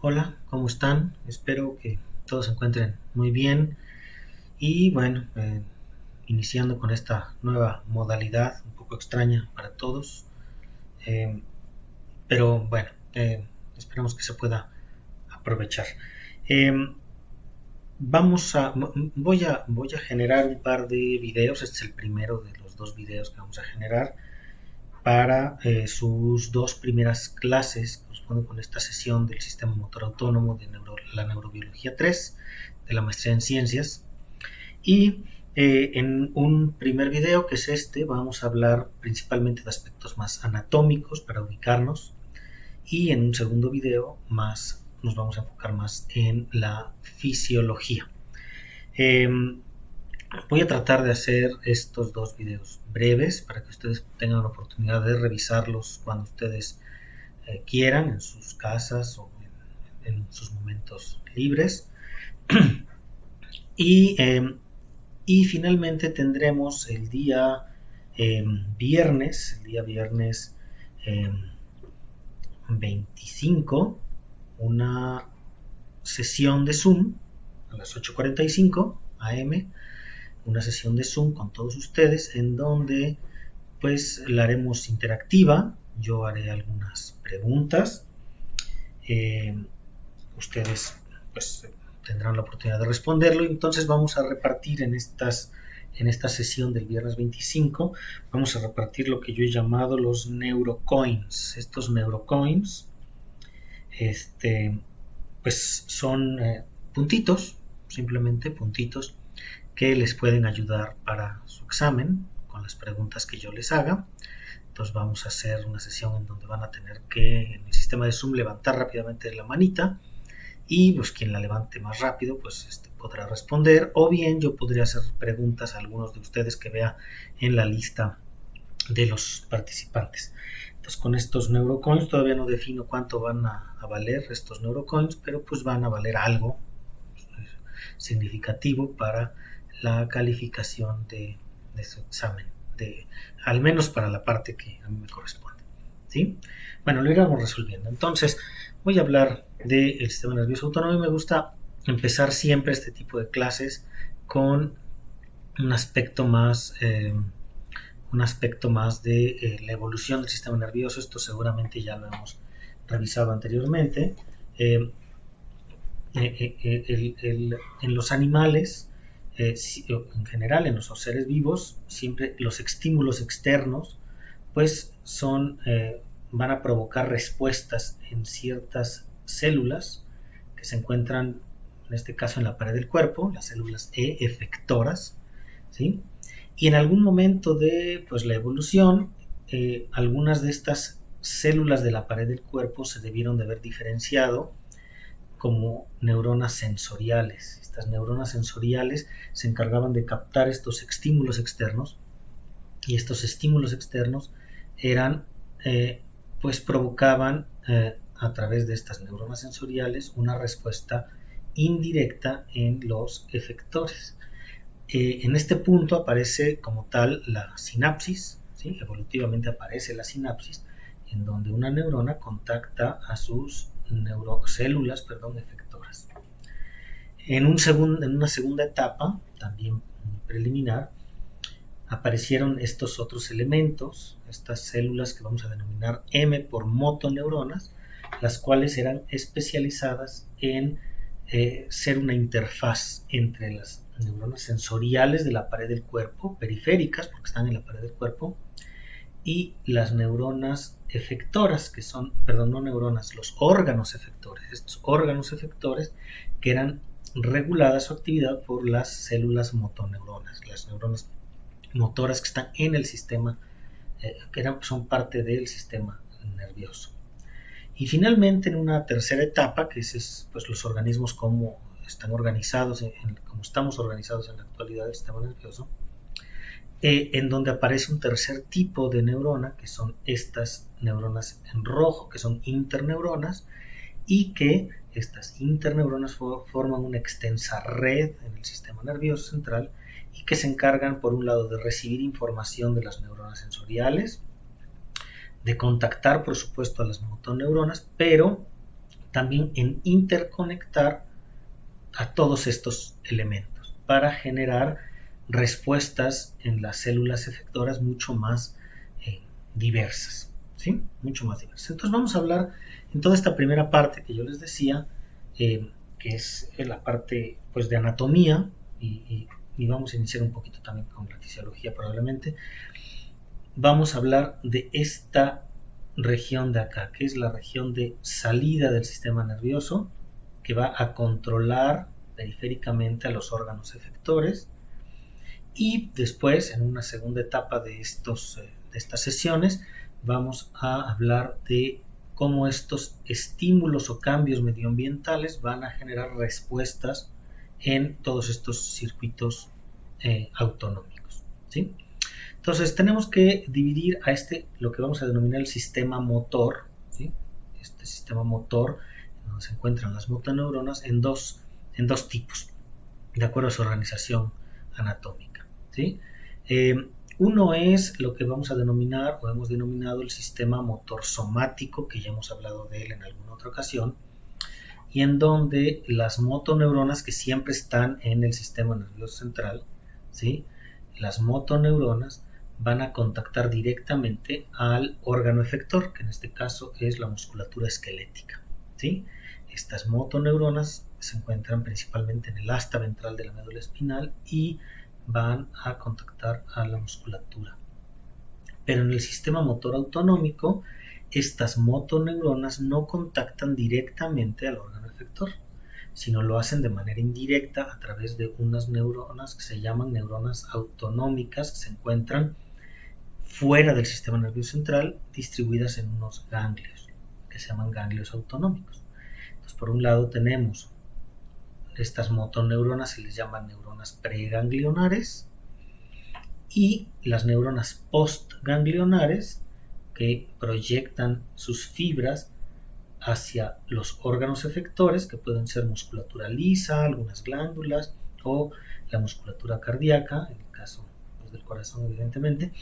Hola, ¿cómo están? Espero que todos se encuentren muy bien y bueno, iniciando con esta nueva modalidad un poco extraña para todos, eh, pero bueno, esperemos que se pueda aprovechar. Eh, voy a generar un par de videos. Este es el primero de los dos videos que vamos a generar para sus dos primeras clases, corresponde con esta sesión del sistema motor autónomo de la neurobiología 3 de la maestría en ciencias. Y en un primer video, que es este, vamos a hablar principalmente de aspectos más anatómicos para ubicarnos, y en un segundo video nos vamos a enfocar más en la fisiología. Eh, Voy a tratar de hacer estos dos videos breves para que ustedes tengan la oportunidad de revisarlos cuando ustedes quieran, en sus casas o en sus momentos libres. Y finalmente tendremos el día viernes eh, 25, una sesión de Zoom a las 8:45 am, una sesión de Zoom con todos ustedes en donde pues la haremos interactiva. Yo haré algunas preguntas, eh, ustedes pues tendrán la oportunidad de responderlo, y entonces vamos a repartir en esta sesión del viernes 25, vamos a repartir lo que yo he llamado los neurocoins. Estos neurocoins pues son puntitos, simplemente puntitos que les pueden ayudar para su examen con las preguntas que yo les haga. Entonces vamos a hacer una sesión en donde van a tener que, en el sistema de Zoom, levantar rápidamente la manita, y pues quien la levante más rápido pues podrá responder, o bien yo podría hacer preguntas a algunos de ustedes que vea en la lista de los participantes. Entonces, con estos neurocoins todavía no defino cuánto van a valer estos neurocoins, pero pues van a valer algo significativo para la calificación de su examen, al menos para la parte que a mí me corresponde, ¿sí? Bueno, lo iremos resolviendo. Entonces, voy a hablar del sistema nervioso autónomo, y me gusta empezar siempre este tipo de clases con un aspecto más de la evolución del sistema nervioso. Esto seguramente ya lo hemos revisado anteriormente. En los animales, en general en los seres vivos, siempre los estímulos externos pues van a provocar respuestas en ciertas células que se encuentran, en este caso, en la pared del cuerpo, las células efectoras, ¿sí? Y en algún momento de pues, la evolución, algunas de estas células de la pared del cuerpo se debieron de haber diferenciado como neuronas sensoriales. Estas neuronas sensoriales se encargaban de captar estos estímulos externos, y estos estímulos externos pues provocaban a través de estas neuronas sensoriales una respuesta indirecta en los efectores. En este punto aparece como tal la sinapsis, ¿sí? Evolutivamente aparece la sinapsis, en donde una neurona contacta a sus células efectoras. En una segunda etapa, también preliminar, aparecieron estos otros elementos, estas células que vamos a denominar M por motoneuronas, las cuales eran especializadas en ser una interfaz entre las neuronas sensoriales de la pared del cuerpo, periféricas porque están en la pared del cuerpo, y las neuronas efectoras, que son, perdón, no neuronas, los órganos efectores. Estos órganos efectores que eran reguladas su actividad por las células motoneuronas, las neuronas motoras que están en el sistema, son parte del sistema nervioso. Y finalmente, en una tercera etapa, que es pues, los organismos como están organizados, como estamos organizados en la actualidad del sistema nervioso, en donde aparece un tercer tipo de neurona, que son estas neuronas en rojo, que son interneuronas, y que estas interneuronas forman una extensa red en el sistema nervioso central, y que se encargan, por un lado, de recibir información de las neuronas sensoriales, de contactar, por supuesto, a las motoneuronas, pero también en interconectar a todos estos elementos para generar respuestas en las células efectoras mucho más diversas, ¿sí? Mucho más diversas. Entonces vamos a hablar en toda esta primera parte que yo les decía, que es la parte pues de anatomía, y vamos a iniciar un poquito también con la fisiología probablemente. Vamos a hablar de esta región de acá, que es la región de salida del sistema nervioso, que va a controlar periféricamente a los órganos efectores. Y después, en una segunda etapa de estas sesiones, vamos a hablar de cómo estos estímulos o cambios medioambientales van a generar respuestas en todos estos circuitos autonómicos, ¿sí? Entonces tenemos que dividir a lo que vamos a denominar el sistema motor, ¿sí? Este sistema motor, donde se encuentran las motoneuronas, en dos tipos, de acuerdo a su organización anatómica, ¿sí? Uno es lo que vamos a denominar, o hemos denominado, el sistema motor somático, que ya hemos hablado de él en alguna otra ocasión, y en donde las motoneuronas, que siempre están en el sistema nervioso central, ¿sí? Las motoneuronas van a contactar directamente al órgano efector, que en este caso es la musculatura esquelética, ¿sí? Estas motoneuronas se encuentran principalmente en el asta ventral de la médula espinal y van a contactar a la musculatura. Pero en el sistema motor autonómico, estas motoneuronas no contactan directamente al órgano efector, sino lo hacen de manera indirecta a través de unas neuronas que se llaman neuronas autonómicas, que se encuentran fuera del sistema nervioso central, distribuidas en unos ganglios, que se llaman ganglios autonómicos. Entonces, por un lado tenemos estas motoneuronas, se les llaman neuronas preganglionares, y las neuronas postganglionares, que proyectan sus fibras hacia los órganos efectores, que pueden ser musculatura lisa, algunas glándulas, o la musculatura cardíaca, en el caso pues, del corazón evidentemente,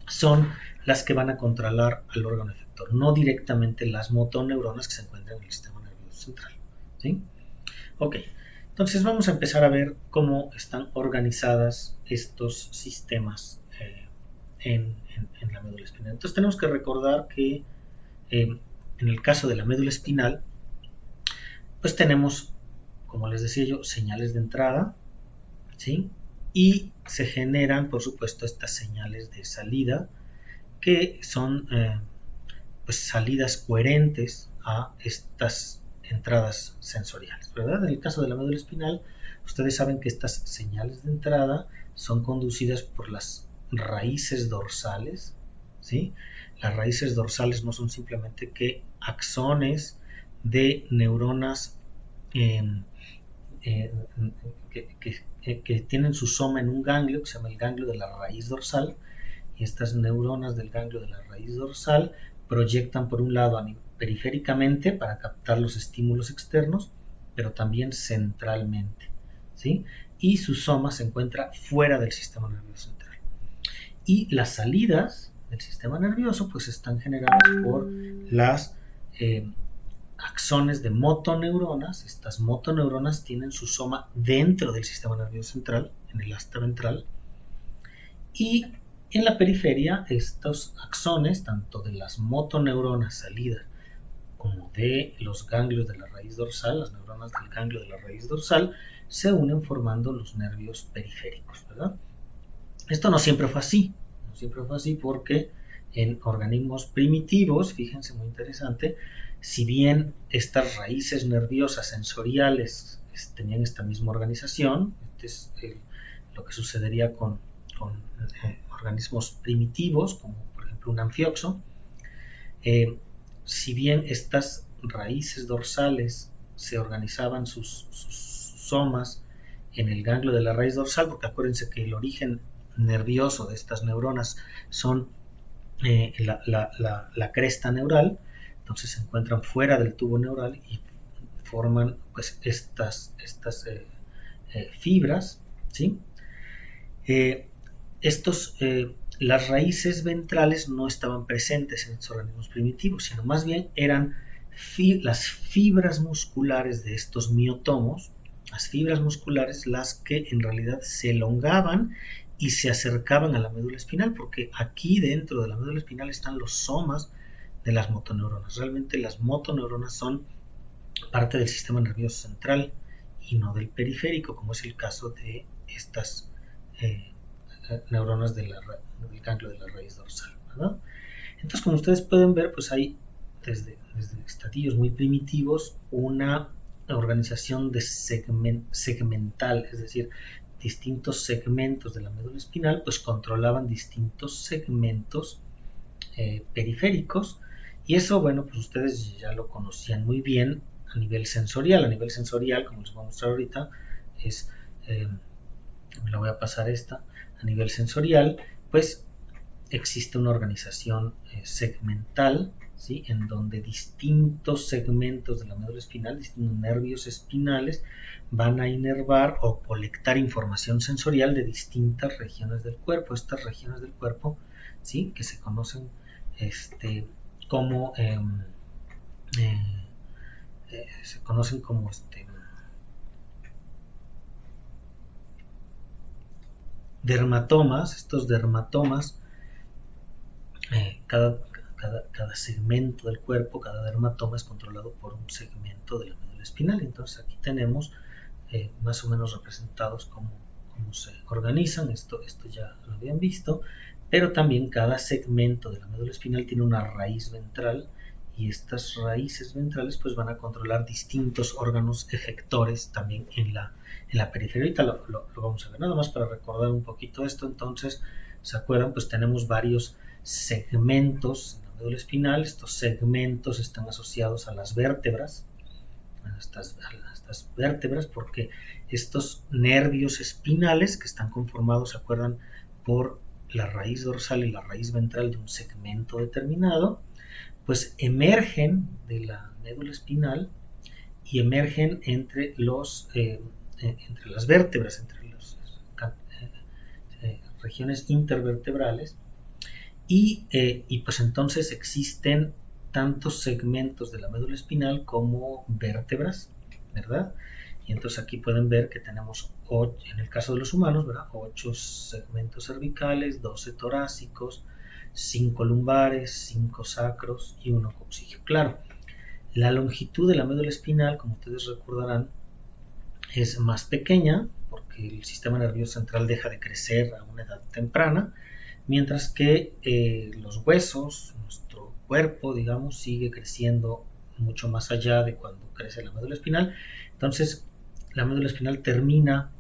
son las que van a controlar al órgano efector, no directamente las motoneuronas que se encuentran en el sistema nervioso central, ¿sí? Ok, entonces vamos a empezar a ver cómo están organizadas estos sistemas en la médula espinal. Entonces tenemos que recordar que en el caso de la médula espinal, pues tenemos, como les decía yo, señales de entrada, ¿sí? Y se generan, por supuesto, estas señales de salida, que son pues salidas coherentes a estas entradas sensoriales, ¿verdad? En el caso de la médula espinal, ustedes saben que estas señales de entrada son conducidas por las raíces dorsales, ¿sí? Las raíces dorsales no son simplemente que axones de neuronas que tienen su soma en un ganglio que se llama el ganglio de la raíz dorsal, y estas neuronas del ganglio de la raíz dorsal proyectan por un lado periféricamente para captar los estímulos externos, pero también centralmente, ¿sí? Y su soma se encuentra fuera del sistema nervioso central. Y las salidas del sistema nervioso pues están generadas por las axones de motoneuronas. Estas motoneuronas tienen su soma dentro del sistema nervioso central, en el asta ventral, y en la periferia estos axones, tanto de las motoneuronas salidas como de los ganglios de la raíz dorsal, las neuronas del ganglio de la raíz dorsal, se unen formando los nervios periféricos, ¿verdad? Esto no siempre fue así, porque en organismos primitivos, fíjense, muy interesante, si bien estas raíces nerviosas sensoriales tenían esta misma organización, este es lo que sucedería con organismos primitivos, como por ejemplo un anfioxo, si bien estas raíces dorsales se organizaban sus somas en el ganglio de la raíz dorsal, porque acuérdense que el origen nervioso de estas neuronas son la cresta neural, entonces se encuentran fuera del tubo neural y forman pues estas fibras, ¿sí? Las raíces ventrales no estaban presentes en estos organismos primitivos, sino más bien eran las fibras musculares de estos miotomos, las fibras musculares las que en realidad se elongaban y se acercaban a la médula espinal, porque aquí dentro de la médula espinal están los somas de las motoneuronas. Realmente las motoneuronas son parte del sistema nervioso central y no del periférico, como es el caso de estas neuronas del ganglio de la raíz dorsal, ¿verdad? Entonces, como ustedes pueden ver, pues hay desde estadios muy primitivos una organización de segmental, es decir, distintos segmentos de la médula espinal pues controlaban distintos segmentos periféricos, y eso, bueno, pues ustedes ya lo conocían muy bien a nivel sensorial. A nivel sensorial, como les voy a mostrar ahorita, es, me la voy a pasar esta, a nivel sensorial, pues existe una organización segmental, ¿sí? En donde distintos segmentos de la médula espinal, distintos nervios espinales, van a inervar o colectar información sensorial de distintas regiones del cuerpo. Estas regiones del cuerpo, ¿sí? Que se conocen como se conocen como dermatomas. Estos dermatomas, cada segmento del cuerpo, cada dermatoma es controlado por un segmento de la médula espinal. Entonces aquí tenemos más o menos representados cómo se organizan. Esto ya lo habían visto, pero también cada segmento de la médula espinal tiene una raíz ventral, y estas raíces ventrales pues van a controlar distintos órganos efectores también en la periferia. Ahorita lo vamos a ver, nada más para recordar un poquito esto. Entonces, ¿se acuerdan? Pues tenemos varios segmentos en la médula espinal. Estos segmentos están asociados a las vértebras, a estas vértebras, porque estos nervios espinales, que están conformados, ¿se acuerdan?, por la raíz dorsal y la raíz ventral de un segmento determinado, pues emergen de la médula espinal y emergen entre las vértebras, entre las regiones intervertebrales, y pues entonces existen tantos segmentos de la médula espinal como vértebras, ¿verdad? Y entonces aquí pueden ver que tenemos, en el caso de los humanos, ¿verdad?, 8 segmentos cervicales, 12 torácicos, 5 lumbares, 5 sacros y 1 coxígeo. Claro, la longitud de la médula espinal, como ustedes recordarán, es más pequeña porque el sistema nervioso central deja de crecer a una edad temprana, mientras que los huesos, nuestro cuerpo, digamos, sigue creciendo mucho más allá de cuando crece la médula espinal. Entonces, la médula espinal termina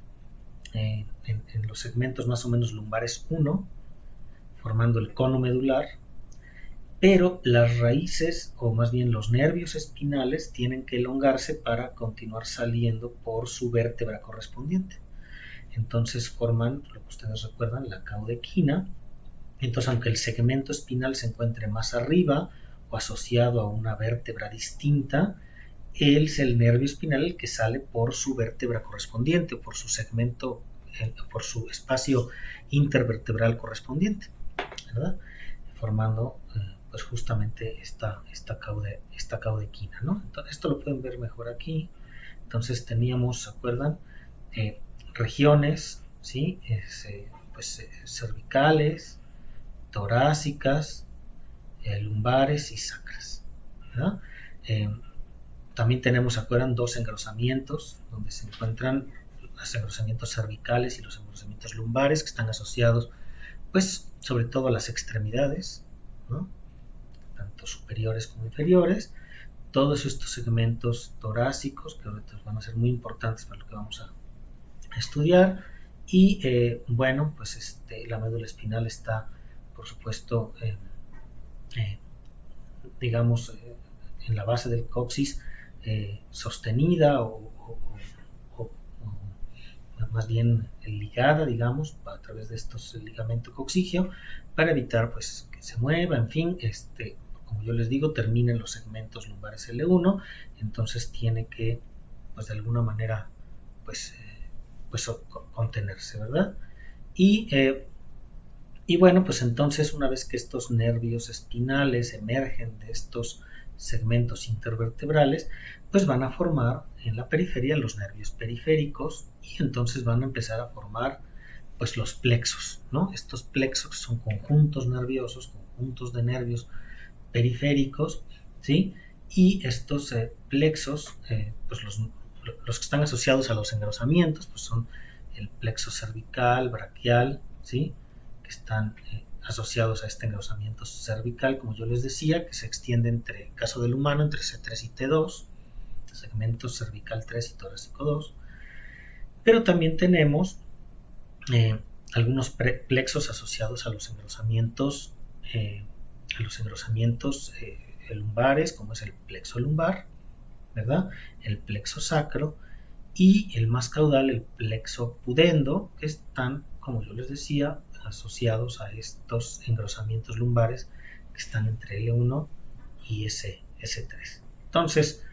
en los segmentos más o menos lumbares 1, formando el cono medular, pero las raíces, o más bien los nervios espinales, tienen que elongarse para continuar saliendo por su vértebra correspondiente. Entonces forman, lo que ustedes recuerdan, la caudequina. Entonces, aunque el segmento espinal se encuentre más arriba o asociado a una vértebra distinta, él es el nervio espinal el que sale por su vértebra correspondiente, o por su segmento, por su espacio intervertebral correspondiente, ¿verdad?, formando pues justamente esta caudequina, ¿no? Entonces, esto lo pueden ver mejor aquí. Entonces teníamos, ¿se acuerdan?, regiones, ¿sí?, pues cervicales, torácicas, lumbares y sacras, ¿verdad? También tenemos, ¿se acuerdan?, 2 engrosamientos, donde se encuentran los engrosamientos cervicales y los engrosamientos lumbares, que están asociados, pues, sobre todo a las extremidades, ¿no?, tanto superiores como inferiores. Todos estos segmentos torácicos, que ahorita van a ser muy importantes para lo que vamos a estudiar. Y bueno, pues la médula espinal está, por supuesto, digamos, en la base del coxis, sostenida o más bien ligada, digamos, a través de estos ligamentos coxígeo, para evitar pues que se mueva. En fin, como yo les digo, termina en los segmentos lumbares L1, entonces tiene que, pues de alguna manera, pues contenerse, ¿verdad? Y bueno, pues entonces, una vez que estos nervios espinales emergen de estos segmentos intervertebrales, pues van a formar en la periferia los nervios periféricos y entonces van a empezar a formar pues los plexos, ¿no? Estos plexos son conjuntos nerviosos, conjuntos de nervios periféricos, ¿sí? Y estos plexos, pues los que están asociados a los engrosamientos, pues son el plexo cervical, braquial, ¿sí? Que están asociados a este engrosamiento cervical, como yo les decía, que se extiende entre, en caso del humano, entre C3 y T2, segmentos cervical 3 y torácico 2. Pero también tenemos algunos plexos asociados a los engrosamientos lumbares, como es el plexo lumbar, ¿verdad? El plexo sacro y el más caudal, el plexo pudendo, que están, como yo les decía, asociados a estos engrosamientos lumbares que están entre L1 y S3. Entonces,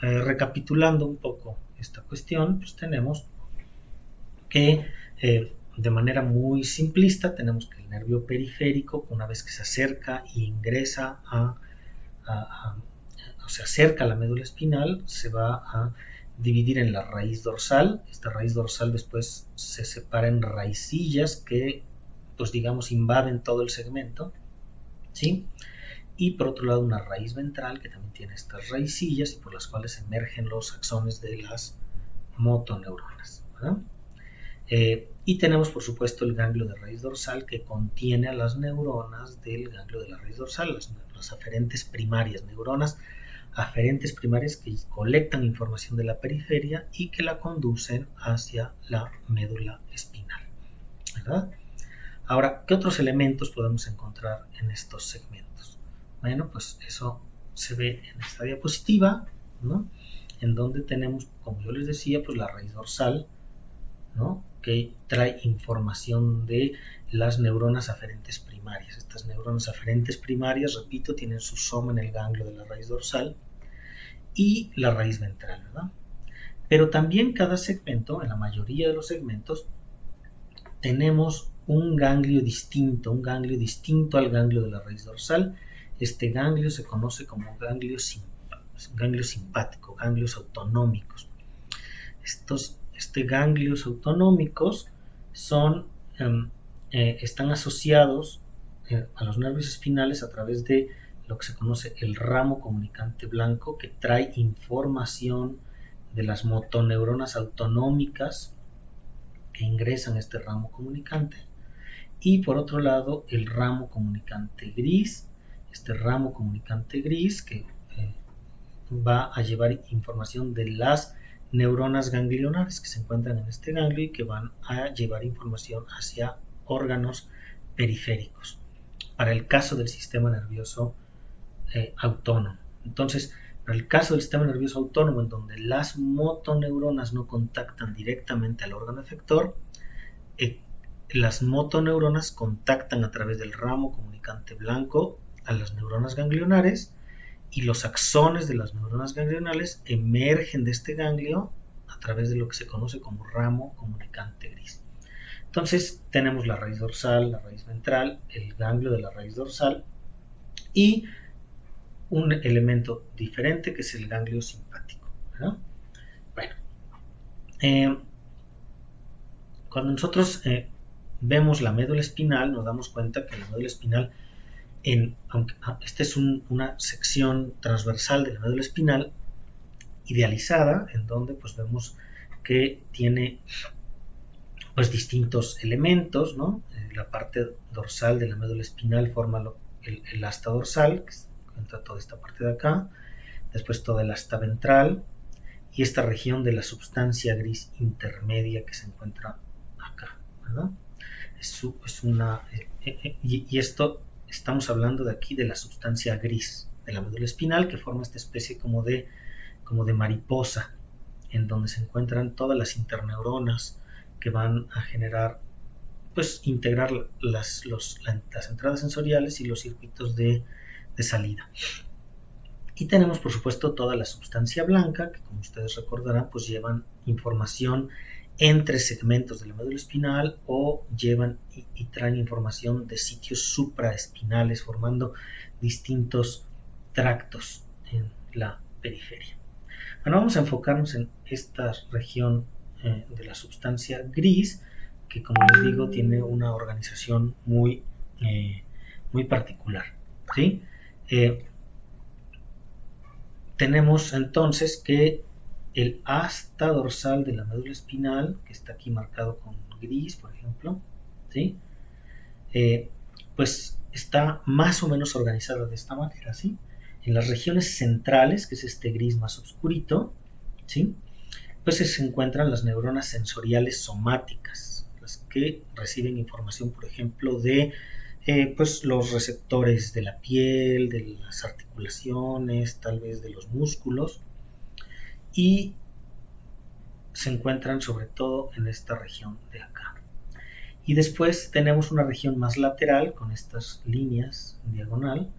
recapitulando un poco esta cuestión, pues tenemos que de manera muy simplista tenemos que el nervio periférico, una vez que se acerca e ingresa o se acerca a la médula espinal, se va a dividir en la raíz dorsal. Esta raíz dorsal después se separa en raicillas que, pues digamos, invaden todo el segmento, ¿sí? Y por otro lado una raíz ventral que también tiene estas raicillas y por las cuales emergen los axones de las motoneuronas, ¿verdad? Y tenemos por supuesto el ganglio de raíz dorsal que contiene a las neuronas del ganglio de la raíz dorsal, las aferentes primarias, neuronas aferentes primarias que colectan información de la periferia y que la conducen hacia la médula espinal, ¿verdad? Ahora, ¿qué otros elementos podemos encontrar en estos segmentos? Bueno, pues eso se ve en esta diapositiva, ¿no? En donde tenemos, como yo les decía, pues la raíz dorsal, ¿no? Que trae información de las neuronas aferentes primarias. Estas neuronas aferentes primarias, repito, tienen su soma en el ganglio de la raíz dorsal y la raíz ventral, ¿verdad? Pero también cada segmento, en la mayoría de los segmentos, tenemos un ganglio distinto al ganglio de la raíz dorsal. Este ganglio se conoce como ganglio simpático, ganglios autonómicos. Estos ganglios autonómicos están asociados a los nervios espinales a través de lo que se conoce el ramo comunicante blanco, que trae información de las motoneuronas autonómicas que ingresan a este ramo comunicante, y por otro lado el ramo comunicante gris, este ramo comunicante gris que va a llevar información de las neuronas ganglionares que se encuentran en este ganglio y que van a llevar información hacia órganos periféricos para el caso del sistema nervioso autónomo. Entonces, para el caso del sistema nervioso autónomo, en donde las motoneuronas no contactan directamente al órgano efector, las motoneuronas contactan a través del ramo comunicante blanco a las neuronas ganglionares, y los axones de las neuronas ganglionales emergen de este ganglio a través de lo que se conoce como ramo comunicante gris. Entonces tenemos la raíz dorsal, la raíz ventral, el ganglio de la raíz dorsal y un elemento diferente que es el ganglio simpático, ¿verdad? Bueno, cuando nosotros vemos la médula espinal, nos damos cuenta que la médula espinal, aunque esta es una sección transversal de la médula espinal idealizada, en donde pues vemos que tiene pues distintos elementos, ¿no? La parte dorsal de la médula espinal forma el asta dorsal, que entra toda esta parte de acá, después toda el asta ventral y esta región de la substancia gris intermedia que se encuentra acá, ¿verdad? Y esto estamos hablando de aquí de la substancia gris de la médula espinal, que forma esta especie como de mariposa, en donde se encuentran todas las interneuronas que van a generar, pues integrar las entradas sensoriales y los circuitos de salida. Y tenemos por supuesto toda la sustancia blanca, que como ustedes recordarán, pues llevan información entre segmentos de la médula espinal o llevan y traen información de sitios supraespinales formando distintos tractos en la periferia. Bueno, vamos a enfocarnos en esta región de la sustancia gris, que como les digo tiene una organización muy particular, ¿sí? Tenemos entonces que el asta dorsal de la médula espinal, que está aquí marcado con gris, por ejemplo, ¿sí? Pues está más o menos organizada de esta manera, ¿sí? En las regiones centrales, que es este gris más oscurito, ¿sí? Pues se encuentran las neuronas sensoriales somáticas, las que reciben información, por ejemplo, de pues los receptores de la piel, de las articulaciones, tal vez de los músculos, y se encuentran sobre todo en esta región de acá. Y después tenemos una región más lateral con estas líneas en diagonal,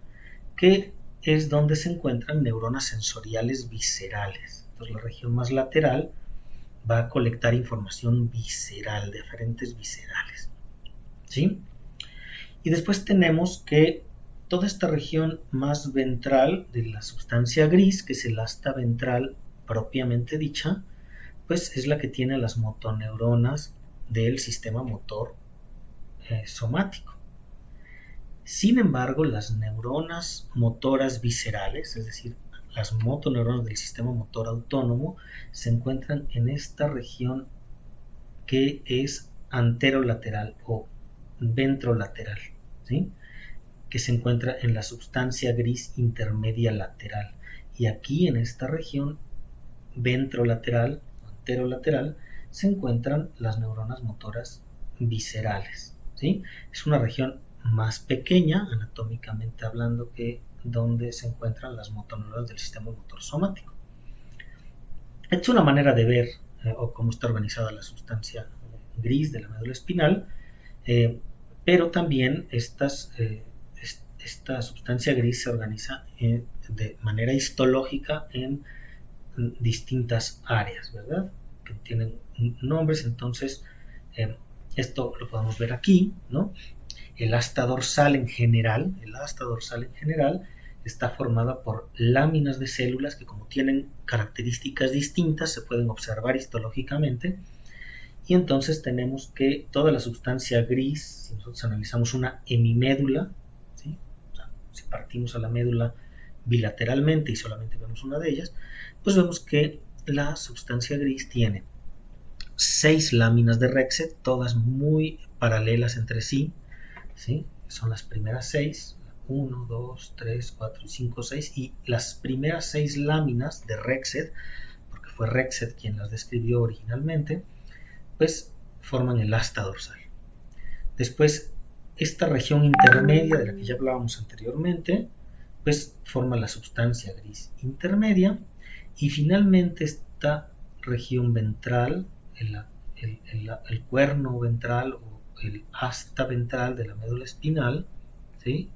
que es donde se encuentran neuronas sensoriales viscerales. Entonces la región más lateral va a colectar información visceral, de aferentes viscerales, ¿sí? Y después tenemos que toda esta región más ventral de la sustancia gris, que es el asta ventral propiamente dicha, pues es la que tiene las motoneuronas del sistema motor somático. Sin embargo, las neuronas motoras viscerales, es decir, las motoneuronas del sistema motor autónomo, se encuentran en esta región que es anterolateral o ventrolateral, ¿sí? Que se encuentra en la sustancia gris intermedia lateral. Y aquí en esta región ventrolateral, anterolateral, se encuentran las neuronas motoras viscerales, ¿sí? Es una región más pequeña, anatómicamente hablando, que donde se encuentran las motoneuronas del sistema motor somático. Esta es una manera de ver o cómo está organizada la sustancia gris de la médula espinal, pero también esta sustancia gris se organiza de manera histológica en distintas áreas, ¿verdad? Que tienen nombres. Entonces esto lo podemos ver aquí, ¿no? El asta dorsal en general está formada por láminas de células que, como tienen características distintas, se pueden observar histológicamente. Y entonces tenemos que toda la sustancia gris, si nosotros analizamos una hemimédula, ¿sí? O sea, si partimos a la médula bilateralmente y solamente vemos una de ellas, pues vemos que la sustancia gris tiene 6 láminas de Rexed, todas muy paralelas entre sí, ¿sí? Son las primeras 6, 1, 2, 3, 4, 5, 6, y las primeras 6 láminas de Rexed, porque fue Rexed quien las describió originalmente, pues forman el asta dorsal. Después, esta región intermedia de la que ya hablábamos anteriormente, pues forma la sustancia gris intermedia, y finalmente esta región ventral, el cuerno ventral o el asta ventral de la médula espinal, ¿sí?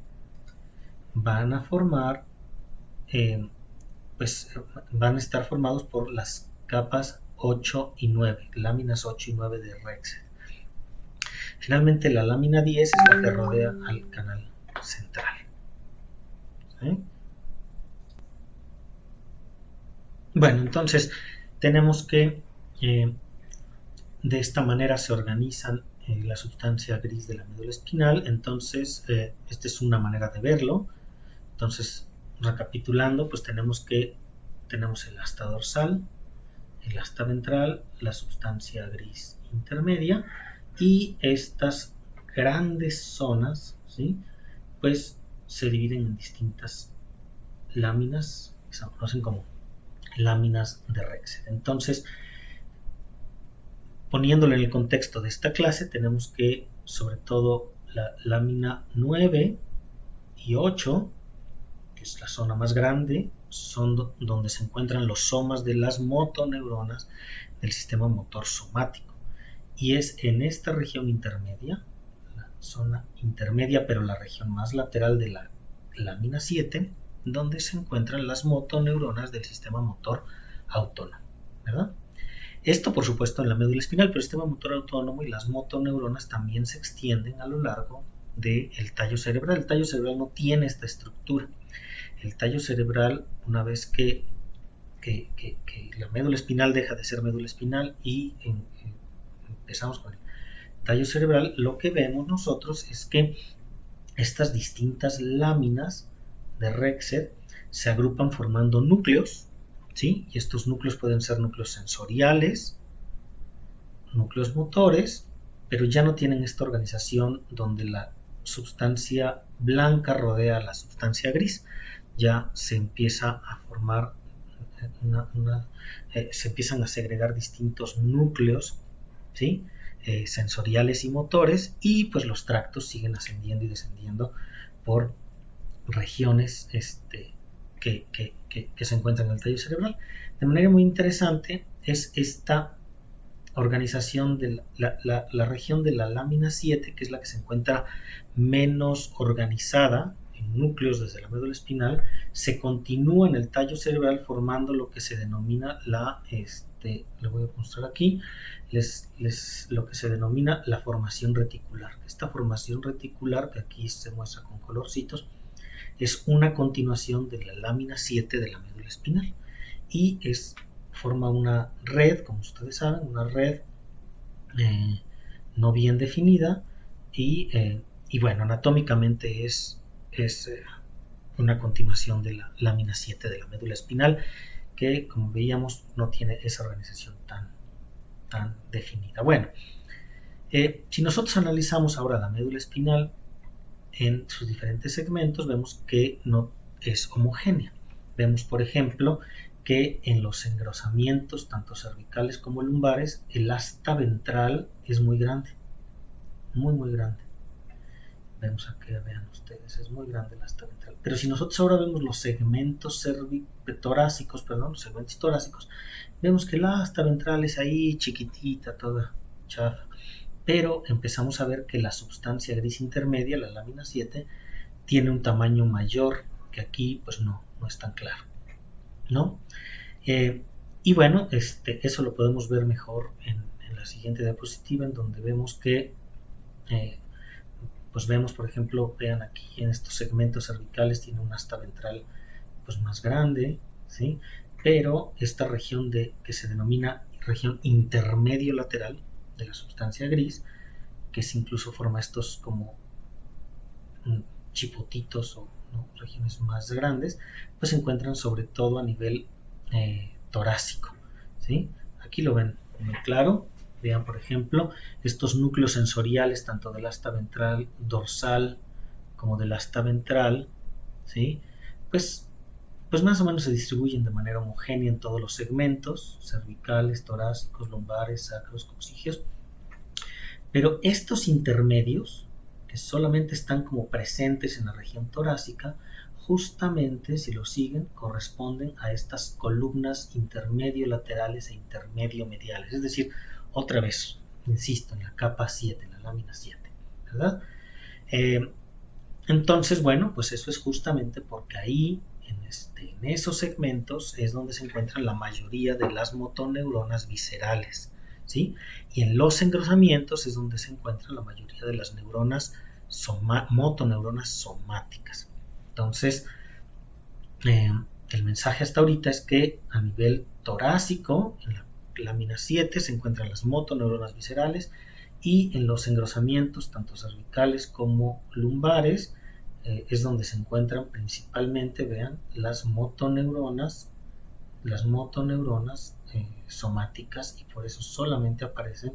Van a formar, pues van a estar formados por las capas 8 y 9, láminas 8 y 9 de Rexed. Finalmente la lámina 10 es la que rodea al canal central, ¿sí? Bueno, entonces tenemos que de esta manera se organizan la sustancia gris de la médula espinal. Entonces esta es una manera de verlo. Entonces, recapitulando, pues tenemos el asta dorsal, el asta ventral, la sustancia gris intermedia, y estas grandes zonas, ¿sí? Pues se dividen en distintas láminas que se conocen como láminas de Rexed. Entonces, poniéndolo en el contexto de esta clase, tenemos que sobre todo la lámina 9 y 8, que es la zona más grande, son donde se encuentran los somas de las motoneuronas del sistema motor somático. Y es en esta región intermedia, la zona intermedia, pero la región más lateral de la lámina 7, donde se encuentran las motoneuronas del sistema motor autónomo, ¿verdad? Esto, por supuesto, en la médula espinal, pero el sistema motor autónomo y las motoneuronas también se extienden a lo largo del tallo cerebral. El tallo cerebral no tiene esta estructura. el tallo cerebral, una vez que la médula espinal deja de ser médula espinal y empezamos con el tallo cerebral, lo que vemos nosotros es que estas distintas láminas de Rexed se agrupan formando núcleos, ¿sí? Y estos núcleos pueden ser núcleos sensoriales, núcleos motores, pero ya no tienen esta organización donde la sustancia blanca rodea a la sustancia gris. Ya se empieza a formar se empiezan a segregar distintos núcleos, ¿sí? Sensoriales y motores, y pues los tractos siguen ascendiendo y descendiendo por regiones que se encuentran en el tallo cerebral. De manera muy interesante es esta organización de la región de la lámina 7, que es la que se encuentra menos organizada en núcleos desde la médula espinal, se continúa en el tallo cerebral formando lo que se denomina le voy a mostrar aquí, lo que se denomina la formación reticular. Esta formación reticular, que aquí se muestra con colorcitos, es una continuación de la lámina 7 de la médula espinal y forma una red, como ustedes saben, una red no bien definida y bueno, anatómicamente es una continuación de la lámina 7 de la médula espinal, que como veíamos no tiene esa organización tan definida. Bueno, si nosotros analizamos ahora la médula espinal en sus diferentes segmentos, vemos que no es homogénea. Vemos, por ejemplo, que en los engrosamientos, tanto cervicales como lumbares, el asta ventral es muy grande, muy grande. Vemos aquí, vean ustedes, es muy grande el asta ventral. Pero si nosotros ahora vemos los segmentos torácicos, vemos que la asta ventral es ahí chiquitita, toda chafa. Pero empezamos a ver que la sustancia gris intermedia, la lámina 7, tiene un tamaño mayor, que aquí pues no es tan claro, ¿no? Y bueno, eso lo podemos ver mejor en la siguiente diapositiva, en donde vemos que pues vemos, por ejemplo, vean aquí en estos segmentos cervicales tiene un asta ventral pues más grande, ¿sí? Pero esta región que se denomina región intermedio lateral de la sustancia gris, que incluso forma estos como chipotitos o regiones más grandes, pues se encuentran sobre todo a nivel torácico, ¿sí? Aquí lo ven muy claro. Vean, por ejemplo, estos núcleos sensoriales, tanto del asta ventral dorsal como del asta ventral, ¿sí? Pues más o menos se distribuyen de manera homogénea en todos los segmentos, cervicales, torácicos, lumbares, sacros, coccygeos. Pero estos intermedios, que solamente están como presentes en la región torácica, justamente, si lo siguen, corresponden a estas columnas intermedio laterales e intermedio mediales. Es decir, otra vez, insisto, en la capa 7, en la lámina 7, ¿verdad? Entonces, bueno, pues eso es justamente porque ahí, en esos segmentos, es donde se encuentran la mayoría de las motoneuronas viscerales, ¿sí? Y en los engrosamientos es donde se encuentra la mayoría de las neuronas motoneuronas somáticas. Entonces, el mensaje hasta ahorita es que a nivel torácico, en la lámina 7 se encuentran las motoneuronas viscerales, y en los engrosamientos, tanto cervicales como lumbares, es donde se encuentran principalmente, vean, las motoneuronas somáticas, y por eso solamente aparecen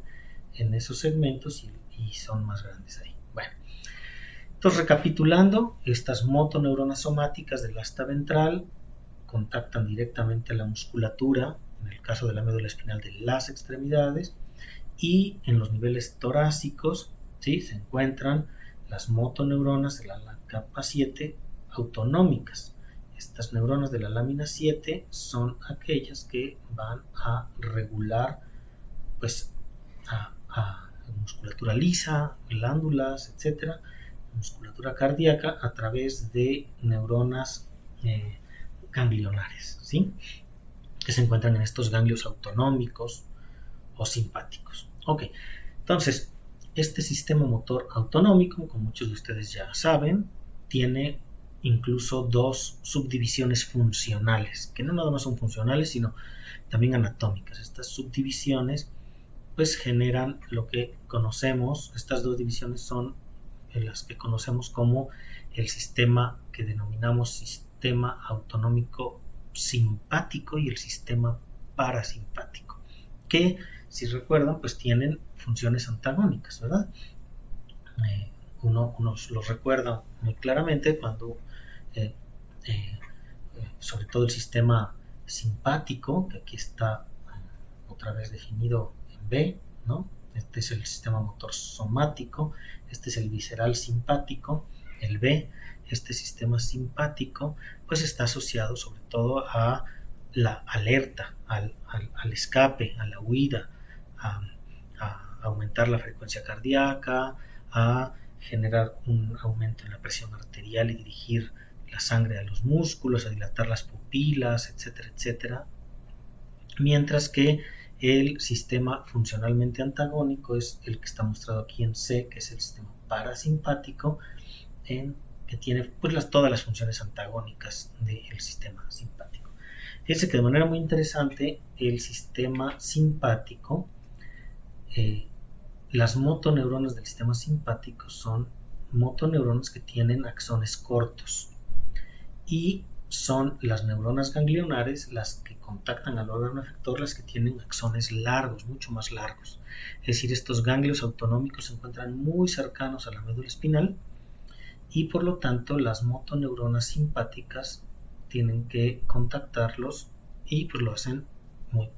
en esos segmentos y son más grandes ahí. Bueno, entonces, recapitulando, estas motoneuronas somáticas del asta ventral contactan directamente la musculatura, en el caso de la médula espinal, de las extremidades, y en los niveles torácicos, ¿sí?, se encuentran las motoneuronas de la capa 7 autonómicas. Estas neuronas de la lámina 7 son aquellas que van a regular pues a musculatura lisa, glándulas, etcétera, musculatura cardíaca, a través de neuronas ganglionares, ¿sí?, que se encuentran en estos ganglios autonómicos o simpáticos. Ok, entonces, este sistema motor autonómico, como muchos de ustedes ya saben, tiene incluso dos subdivisiones funcionales, que no nada más son funcionales, sino también anatómicas. Estas subdivisiones pues generan lo que conocemos, estas dos divisiones son las que conocemos como el sistema que denominamos sistema autonómico simpático y el sistema parasimpático, que si recuerdan pues tienen funciones antagónicas, ¿verdad? Uno los recuerda muy claramente cuando sobre todo el sistema simpático, que aquí está otra vez definido en B, ¿no? Este es el sistema motor somático, este es el visceral simpático, el B, este sistema simpático, pues está asociado sobre todo a la alerta, al escape, a la huida, a aumentar la frecuencia cardíaca, a generar un aumento en la presión arterial y dirigir la sangre a los músculos, a dilatar las pupilas, etcétera, etcétera. Mientras que el sistema funcionalmente antagónico es el que está mostrado aquí en C, que es el sistema parasimpático, que tiene pues todas las funciones antagónicas del sistema simpático. Fíjense que de manera muy interesante el sistema simpático, las motoneuronas del sistema simpático son motoneuronas que tienen axones cortos y son las neuronas ganglionares las que contactan al órgano efector, las que tienen axones largos, mucho más largos. Es decir, estos ganglios autonómicos se encuentran muy cercanos a la médula espinal y por lo tanto las motoneuronas simpáticas tienen que contactarlos y pues lo hacen de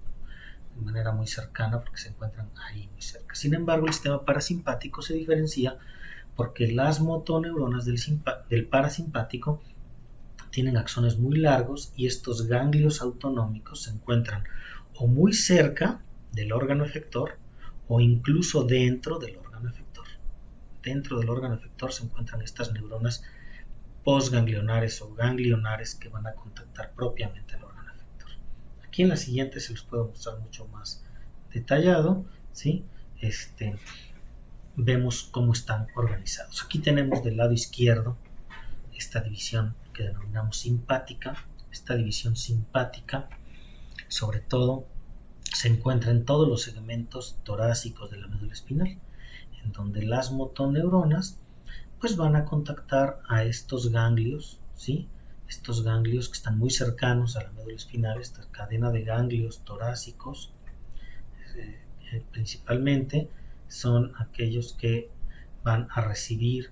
manera muy cercana porque se encuentran ahí muy cerca. Sin embargo, el sistema parasimpático se diferencia porque las motoneuronas del parasimpático tienen axones muy largos y estos ganglios autonómicos se encuentran o muy cerca del órgano efector o incluso dentro del órgano efector. Dentro del órgano efector se encuentran estas neuronas postganglionares o ganglionares que van a contactar propiamente el órgano efector. Aquí en la siguiente se los puedo mostrar mucho más detallado, ¿sí? Vemos cómo están organizados. Aquí tenemos del lado izquierdo esta división que denominamos simpática. Esta división simpática sobre todo se encuentra en todos los segmentos torácicos de la médula espinal, en donde las motoneuronas pues van a contactar a estos ganglios, ¿sí? Estos ganglios que están muy cercanos a la médula espinal, esta cadena de ganglios torácicos, principalmente son aquellos que van a recibir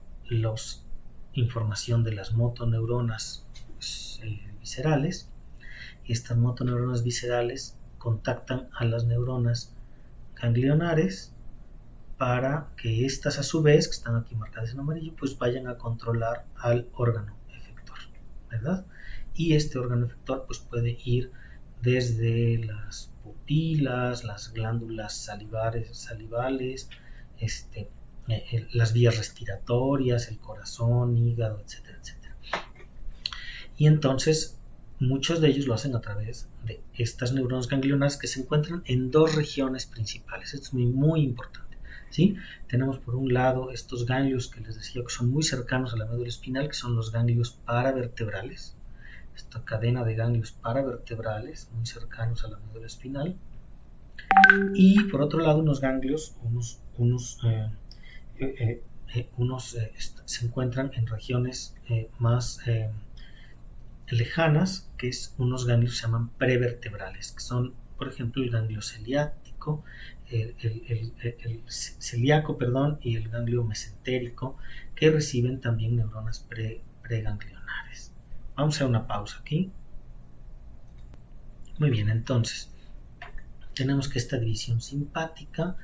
información de las motoneuronas viscerales, y estas motoneuronas viscerales contactan a las neuronas ganglionares para que estas a su vez, que están aquí marcadas en amarillo, pues vayan a controlar al órgano efector, ¿verdad? Y este órgano efector pues puede ir desde las pupilas, las glándulas salivales, las vías respiratorias, el corazón, hígado, etcétera, etcétera. Y entonces muchos de ellos lo hacen a través de estas neuronas ganglionares que se encuentran en dos regiones principales. Esto es muy, muy importante, ¿sí? Tenemos por un lado estos ganglios que les decía que son muy cercanos a la médula espinal, que son los ganglios paravertebrales, esta cadena de ganglios paravertebrales muy cercanos a la médula espinal, y por otro lado unos ganglios, se encuentran en regiones más lejanas, que es unos ganglios que se llaman prevertebrales, que son, por ejemplo, el ganglio celíaco, celíaco, y el ganglio mesentérico, que reciben también neuronas preganglionares. Vamos a hacer una pausa aquí. Muy bien, entonces tenemos que esta división simpática,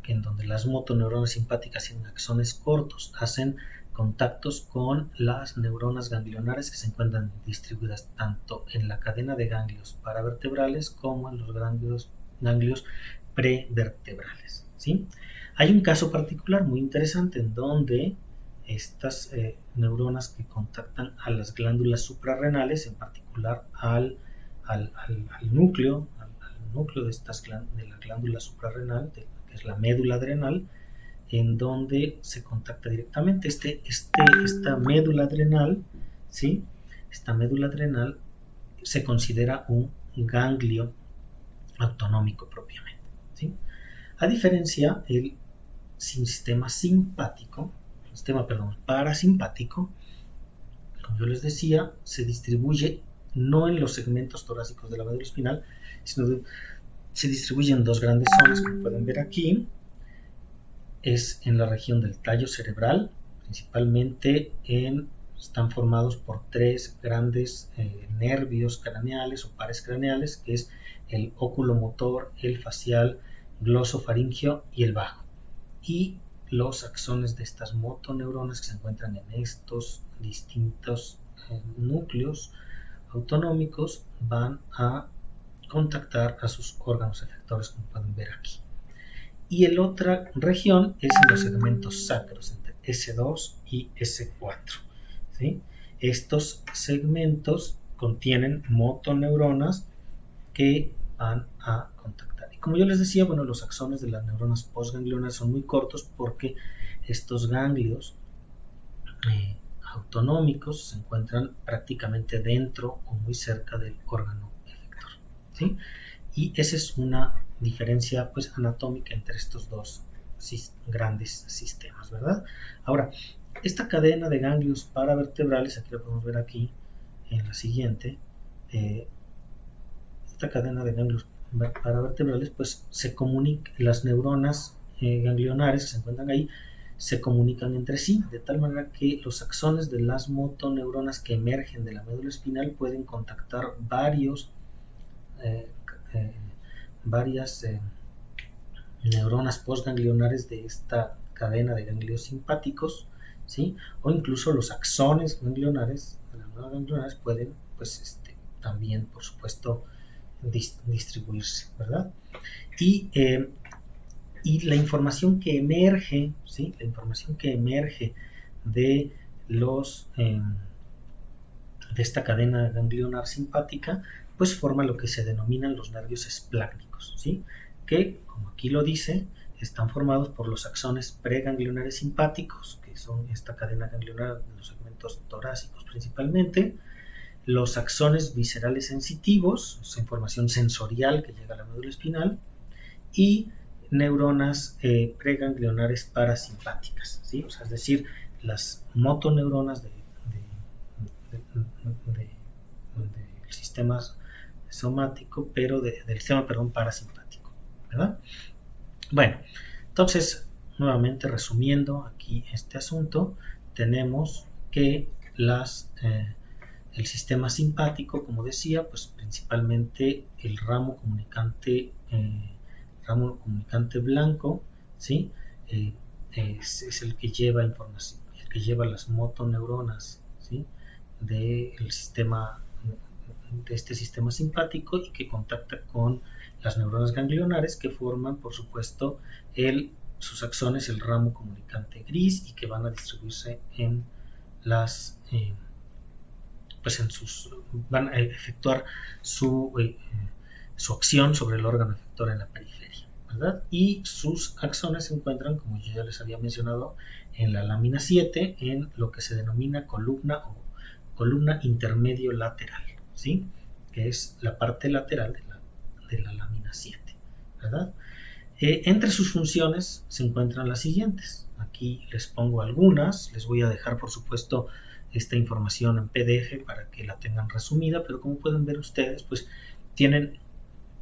que en donde las motoneuronas simpáticas tienen axones cortos, hacen contactos con las neuronas ganglionares que se encuentran distribuidas tanto en la cadena de ganglios paravertebrales como en los ganglios prevertebrales, ¿sí? Hay un caso particular muy interesante en donde estas neuronas que contactan a las glándulas suprarrenales, en particular al núcleo de la glándula suprarrenal, que es la médula adrenal, en donde se contacta directamente esta médula adrenal, ¿sí? Esta médula adrenal se considera un ganglio autonómico propiamente, ¿sí? A diferencia, el sistema parasimpático, como yo les decía, se distribuye no en los segmentos torácicos de la médula espinal, sino se distribuye en dos grandes zonas, como pueden ver aquí. Es en la región del tallo cerebral, principalmente están formados por tres grandes nervios craneales o pares craneales, que es el oculomotor, el facial, glosofaringeo y el vago. Y los axones de estas motoneuronas que se encuentran en estos distintos núcleos autonómicos van a contactar a sus órganos efectores, como pueden ver aquí. Y la otra región es en los segmentos sacros, entre S2 y S4, ¿sí? Estos segmentos contienen motoneuronas que van a contactar. Y como yo les decía, bueno, los axones de las neuronas postganglionares son muy cortos porque estos ganglios autonómicos se encuentran prácticamente dentro o muy cerca del órgano efector, ¿sí? Y esa es una diferencia pues anatómica entre estos dos grandes sistemas, ¿verdad? Ahora, esta cadena de ganglios paravertebrales, aquí lo podemos ver aquí en la siguiente, esta cadena de ganglios paravertebrales, pues se comunica, las neuronas ganglionares que se encuentran ahí se comunican entre sí, de tal manera que los axones de las motoneuronas que emergen de la médula espinal pueden contactar varias neuronas postganglionares de esta cadena de ganglios simpáticos, ¿sí? O incluso los axones ganglionares de las neuronas ganglionares pueden, pues, también, por supuesto, distribuirse, ¿verdad? Y la información que emerge, ¿sí? La información que emerge de esta cadena ganglionar simpática, pues forma lo que se denominan los nervios esplácnicos, ¿sí? Que, como aquí lo dice, están formados por los axones preganglionares simpáticos, que son esta cadena ganglionar de los segmentos torácicos principalmente, los axones viscerales sensitivos, esa información sensorial que llega a la médula espinal, y neuronas preganglionares parasimpáticas, ¿sí? O sea, es decir, las motoneuronas del sistema somático, pero del sistema, parasimpático, ¿verdad? Bueno, entonces, nuevamente resumiendo aquí este asunto, tenemos que el sistema simpático, como decía, pues principalmente el ramo comunicante blanco, ¿sí? Es el que lleva información, el que lleva las motoneuronas, ¿sí? de este sistema simpático y que contacta con las neuronas ganglionares que forman, por supuesto, sus axones, el ramo comunicante gris, y que van a distribuirse van a efectuar su acción sobre el órgano efector en la periferia, ¿verdad? Y sus axones se encuentran, como yo ya les había mencionado, en la lámina 7, en lo que se denomina columna intermedio lateral, ¿sí? Que es la parte lateral de la lámina 7, ¿verdad? Entre sus funciones se encuentran las siguientes. Aquí les pongo algunas, les voy a dejar, por supuesto, esta información en PDF para que la tengan resumida, pero como pueden ver ustedes, pues tienen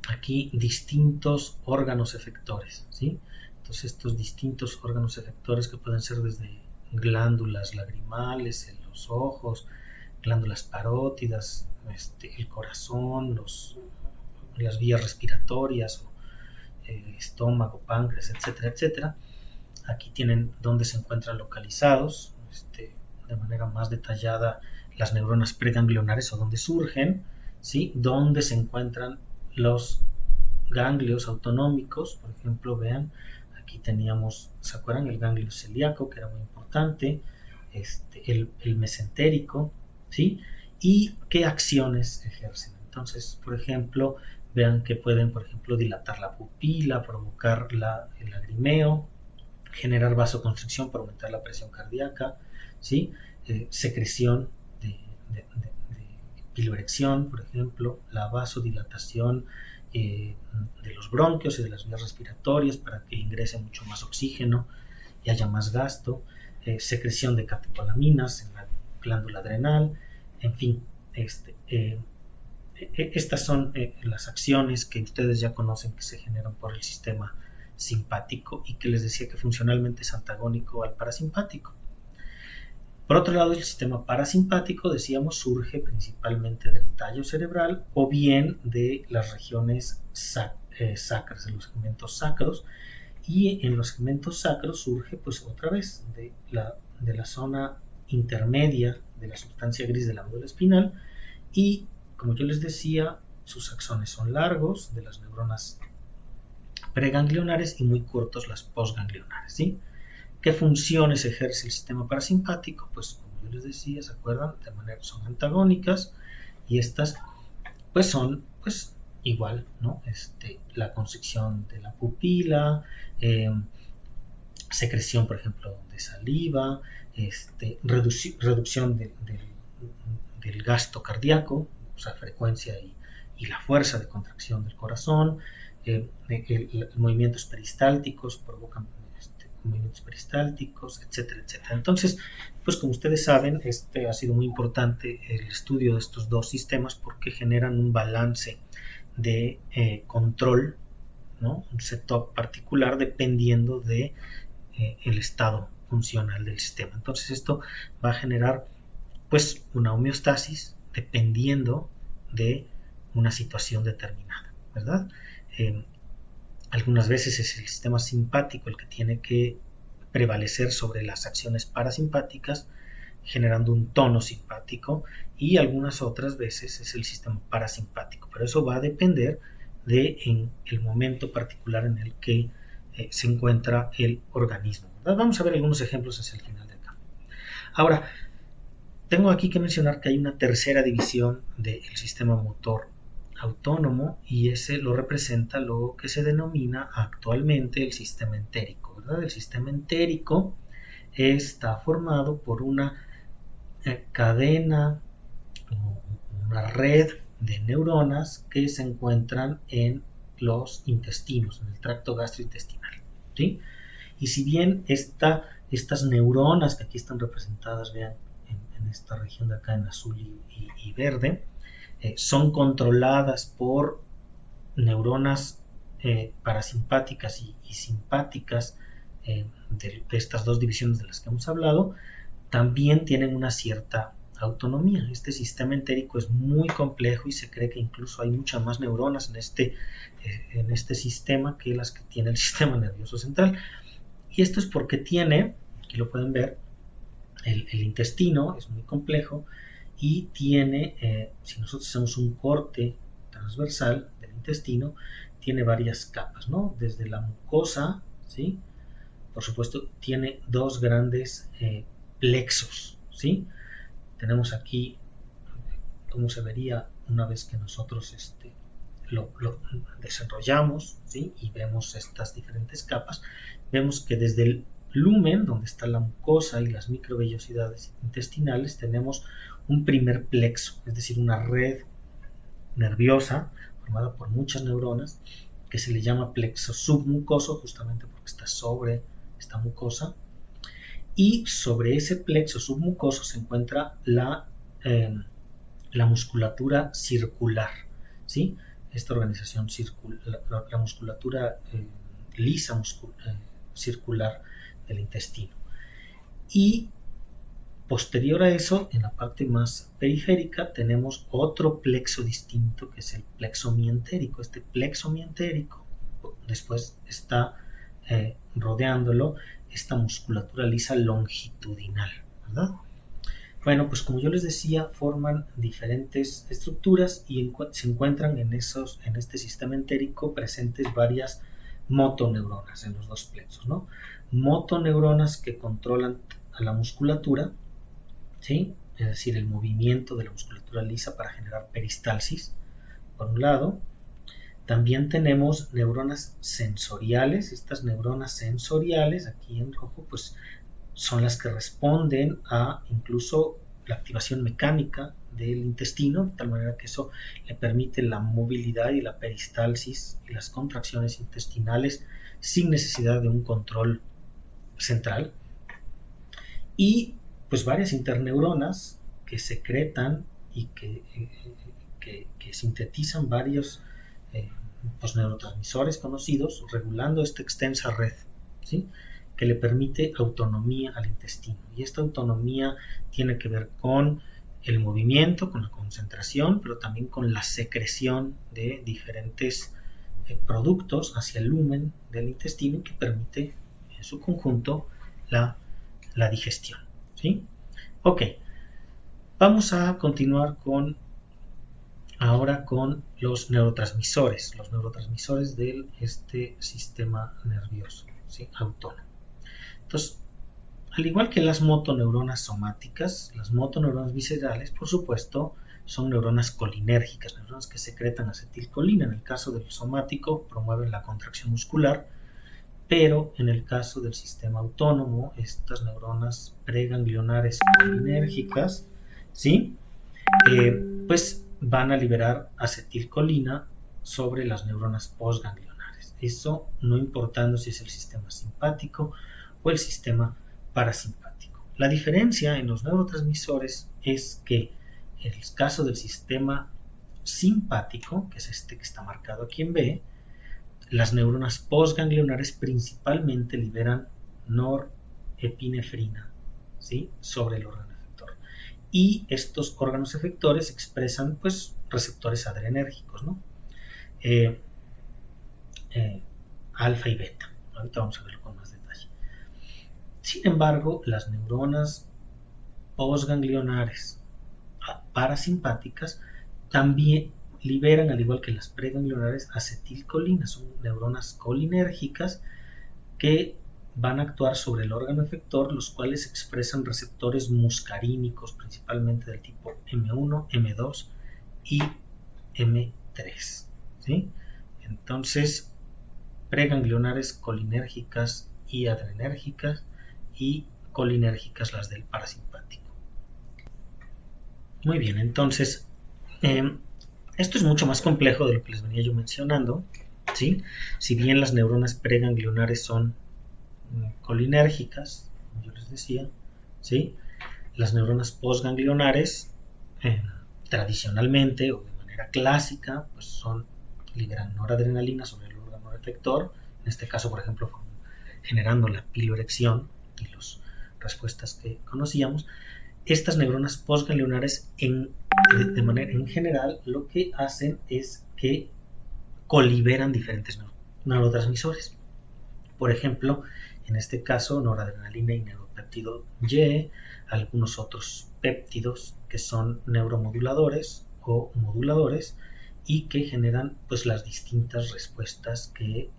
aquí distintos órganos efectores, ¿sí? Entonces, estos distintos órganos efectores, que pueden ser desde glándulas lagrimales en los ojos, glándulas parótidas, el corazón, las vías respiratorias, estómago, páncreas, etcétera, etcétera. Aquí tienen dónde se encuentran localizados, de manera más detallada, las neuronas preganglionares, o dónde surgen, ¿sí? Dónde se encuentran los ganglios autonómicos. Por ejemplo, vean, aquí teníamos, ¿se acuerdan? El ganglio celíaco, que era muy importante, el mesentérico, ¿sí? Y qué acciones ejercen. Entonces, por ejemplo, vean que pueden, por ejemplo, dilatar la pupila, provocar el lagrimeo, generar vasoconstricción para aumentar la presión cardíaca, ¿sí? Secreción piloerección, por ejemplo, la vasodilatación de los bronquios y de las vías respiratorias para que ingrese mucho más oxígeno y haya más gasto, secreción de catecolaminas en la glándula adrenal, en fin, estas son las acciones que ustedes ya conocen que se generan por el sistema simpático y que les decía que funcionalmente es antagónico al parasimpático. Por otro lado, el sistema parasimpático, decíamos, surge principalmente del tallo cerebral o bien de las regiones sacras, de los segmentos sacros, y en los segmentos sacros surge pues otra vez de la zona intermedia de la sustancia gris de la médula espinal, y como yo les decía, sus axones son largos de las neuronas preganglionares y muy cortos las postganglionares, ¿sí? ¿Qué funciones ejerce el sistema parasimpático? Pues como yo les decía, ¿se acuerdan? De manera son antagónicas, y estas pues son pues igual, ¿no? La constricción de la pupila, secreción, por ejemplo, de saliva, reducción del gasto cardíaco, o sea, frecuencia y la fuerza de contracción del corazón, movimientos peristálticos provocan movimientos peristálticos, etcétera, etcétera. Entonces, pues como ustedes saben, ha sido muy importante el estudio de estos dos sistemas porque generan un balance de control, ¿no? Un setup particular dependiendo de el estado funcional del sistema. Entonces esto va a generar pues una homeostasis dependiendo de una situación determinada, ¿verdad? Algunas veces es el sistema simpático el que tiene que prevalecer sobre las acciones parasimpáticas, generando un tono simpático, y algunas otras veces es el sistema parasimpático, pero eso va a depender de en el momento particular en el que se encuentra el organismo, ¿verdad? Vamos a ver algunos ejemplos hacia el final de acá. Ahora, tengo aquí que mencionar que hay una tercera división del sistema motor autónomo, y ese lo representa lo que se denomina actualmente el sistema entérico, ¿verdad? El sistema entérico está formado por una cadena, una red de neuronas que se encuentran en los intestinos, en el tracto gastrointestinal, ¿sí? Y si bien estas neuronas que aquí están representadas, vean, en esta región de acá en azul y verde, son controladas por neuronas parasimpáticas y simpáticas de estas dos divisiones de las que hemos hablado, también tienen una cierta autonomía. Este sistema entérico es muy complejo y se cree que incluso hay muchas más neuronas en este sistema que las que tiene el sistema nervioso central. Y esto es porque tiene, aquí lo pueden ver, el intestino es muy complejo y tiene, si nosotros hacemos un corte transversal del intestino, tiene varias capas, ¿no? Desde la mucosa, ¿sí? Por supuesto, tiene dos grandes plexos, ¿sí? Tenemos aquí cómo se vería una vez que nosotros lo desarrollamos, ¿sí? Y vemos estas diferentes capas. Vemos que desde el lumen, donde está la mucosa y las microvellosidades intestinales, tenemos un primer plexo, es decir, una red nerviosa formada por muchas neuronas que se le llama plexo submucoso, justamente porque está sobre esta mucosa, y sobre ese plexo submucoso se encuentra la musculatura circular, ¿sí? Esta organización la musculatura lisa circular del intestino. Y posterior a eso, en la parte más periférica, tenemos otro plexo distinto que es el plexo mientérico. Este plexo mientérico después está rodeándolo esta musculatura lisa longitudinal, ¿verdad? Bueno, pues como yo les decía, forman diferentes estructuras y se encuentran en este sistema entérico presentes varias motoneuronas en los dos plexos, ¿no? Motoneuronas que controlan a la musculatura, ¿sí? Es decir, el movimiento de la musculatura lisa para generar peristalsis, por un lado. También tenemos neuronas sensoriales. Estas neuronas sensoriales, aquí en rojo, pues son las que responden a incluso la activación mecánica del intestino, de tal manera que eso le permite la movilidad y la peristalsis y las contracciones intestinales sin necesidad de un control central. Y pues varias interneuronas que secretan y que sintetizan varios pues, neurotransmisores conocidos, regulando esta extensa red, ¿sí?, que le permite autonomía al intestino. Y esta autonomía tiene que ver con el movimiento, con la concentración, pero también con la secreción de diferentes productos hacia el lumen del intestino, que permite en su conjunto la digestión, ¿sí? Ok, vamos a continuar ahora con los neurotransmisores de este sistema nervioso, ¿sí?, autónomo. Entonces, al igual que las motoneuronas somáticas, las motoneuronas viscerales, por supuesto, son neuronas colinérgicas, neuronas que secretan acetilcolina. En el caso del somático, promueven la contracción muscular, pero en el caso del sistema autónomo, estas neuronas preganglionares colinérgicas, ¿sí?, pues van a liberar acetilcolina sobre las neuronas postganglionares. Eso no importando si es el sistema simpático o el sistema parasimpático. La diferencia en los neurotransmisores es que en el caso del sistema simpático, que es este que está marcado aquí en B, las neuronas postganglionares principalmente liberan norepinefrina, ¿sí?, sobre el órgano efector. Y estos órganos efectores expresan pues receptores adrenérgicos, ¿no? Alfa y beta. Ahorita vamos a verlo con más detalle. Sin embargo, las neuronas postganglionares parasimpáticas también liberan, al igual que las preganglionares, acetilcolina. Son neuronas colinérgicas que van a actuar sobre el órgano efector, los cuales expresan receptores muscarínicos, principalmente del tipo M1, M2 y M3, ¿sí? Entonces, preganglionares colinérgicas y adrenérgicas, y colinérgicas las del parasimpático. Muy bien, entonces esto es mucho más complejo de lo que les venía yo mencionando, ¿sí? Si bien las neuronas preganglionares son colinérgicas, como yo les decía, ¿sí?, las neuronas postganglionares tradicionalmente o de manera clásica pues liberan noradrenalina sobre el órgano efector, en este caso por ejemplo generando la piloerección y las respuestas que conocíamos. Estas neuronas postganglionares de manera en general lo que hacen es que coliberan diferentes neurotransmisores. Por ejemplo, en este caso noradrenalina y neuropéptido Y, algunos otros péptidos que son neuromoduladores o moduladores y que generan pues las distintas respuestas de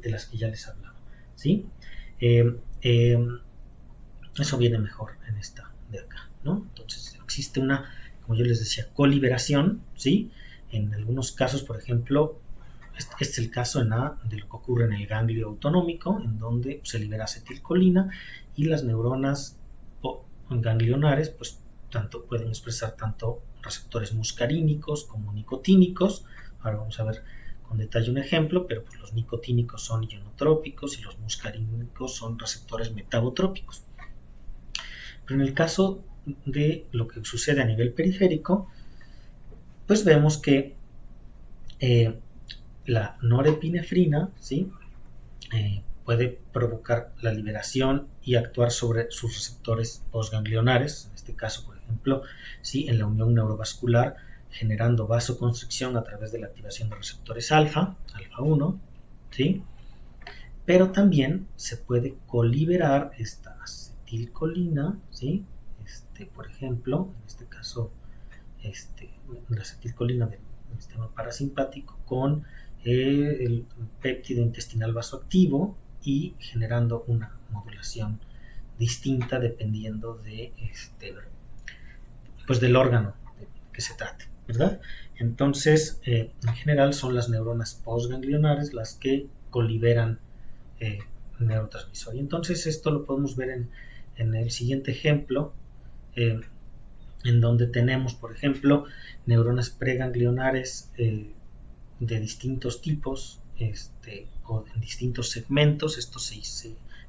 las que ya les hablaba, ¿sí? Eso viene mejor en esta de acá, ¿no? Entonces existe una, como yo les decía, coliberación, ¿sí? En algunos casos, por ejemplo, este es el caso de lo que ocurre en el ganglio autonómico, en donde se libera acetilcolina y las neuronas ganglionares pues pueden expresar tanto receptores muscarínicos como nicotínicos. Ahora vamos a ver con detalle un ejemplo, pero pues los nicotínicos son ionotrópicos y los muscarínicos son receptores metabotrópicos. Pero en el caso de lo que sucede a nivel periférico, pues vemos que la norepinefrina, ¿sí?, puede provocar la liberación y actuar sobre sus receptores postganglionares, en este caso, por ejemplo, ¿sí?, en la unión neurovascular, generando vasoconstricción a través de la activación de receptores alfa 1, ¿sí? Pero también se puede coliberar esta acetilcolina, ¿sí? Por ejemplo, en este caso, la acetilcolina del sistema parasimpático con el péptido intestinal vasoactivo y generando una modulación distinta dependiendo pues del órgano que se trate, ¿verdad? Entonces, en general son las neuronas postganglionares las que coliberan neurotransmisor. Y entonces esto lo podemos ver en el siguiente ejemplo, en donde tenemos, por ejemplo, neuronas preganglionares de distintos tipos o en distintos segmentos. Estos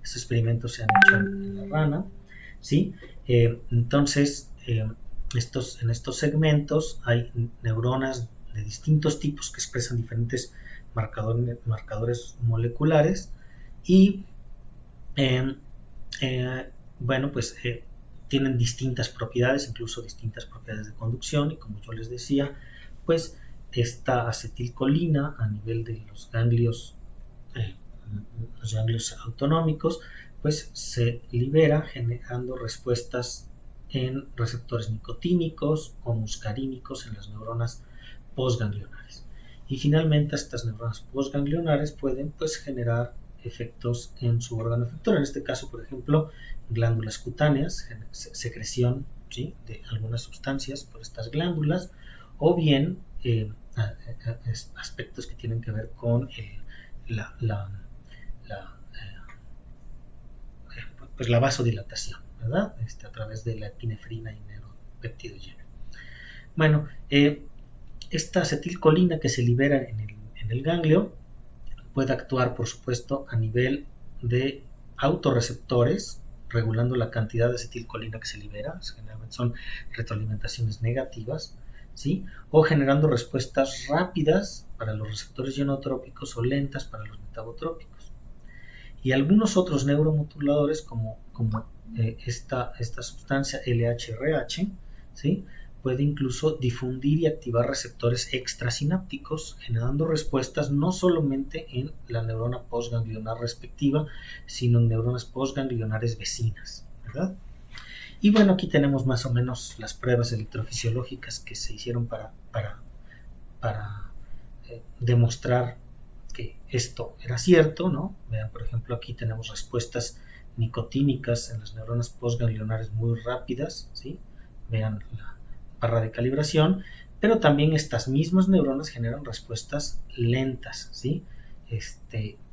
experimentos se han hecho en la rana, ¿sí? Entonces, en estos segmentos hay neuronas de distintos tipos que expresan diferentes marcadores moleculares y bueno, pues tienen distintas propiedades, incluso distintas propiedades de conducción, y como yo les decía, pues esta acetilcolina a nivel de los ganglios autonómicos, pues se libera generando respuestas en receptores nicotínicos o muscarínicos en las neuronas postganglionares. Y finalmente estas neuronas postganglionares pueden pues generar efectos en su órgano efector, en este caso, por ejemplo, glándulas cutáneas, secreción, ¿sí?, de algunas sustancias por estas glándulas, o bien aspectos que tienen que ver con pues la vasodilatación, ¿verdad? A través de la epinefrina y neuropéptido Y. Bueno, esta acetilcolina que se libera en el ganglio puede actuar, por supuesto, a nivel de autorreceptores, regulando la cantidad de acetilcolina que se libera. Generalmente son retroalimentaciones negativas, ¿sí? O generando respuestas rápidas para los receptores ionotrópicos o lentas para los metabotrópicos. Y algunos otros neuromoduladores, como esta sustancia LHRH, ¿sí?, puede incluso difundir y activar receptores extrasinápticos, generando respuestas no solamente en la neurona postganglionar respectiva, sino en neuronas postganglionares vecinas, ¿verdad? Y bueno, aquí tenemos más o menos las pruebas electrofisiológicas que se hicieron para demostrar que esto era cierto, ¿no? Vean, por ejemplo, aquí tenemos respuestas nicotínicas en las neuronas postganglionares muy rápidas, ¿sí? Vean la barra de calibración, pero también estas mismas neuronas generan respuestas lentas, ¿sí?,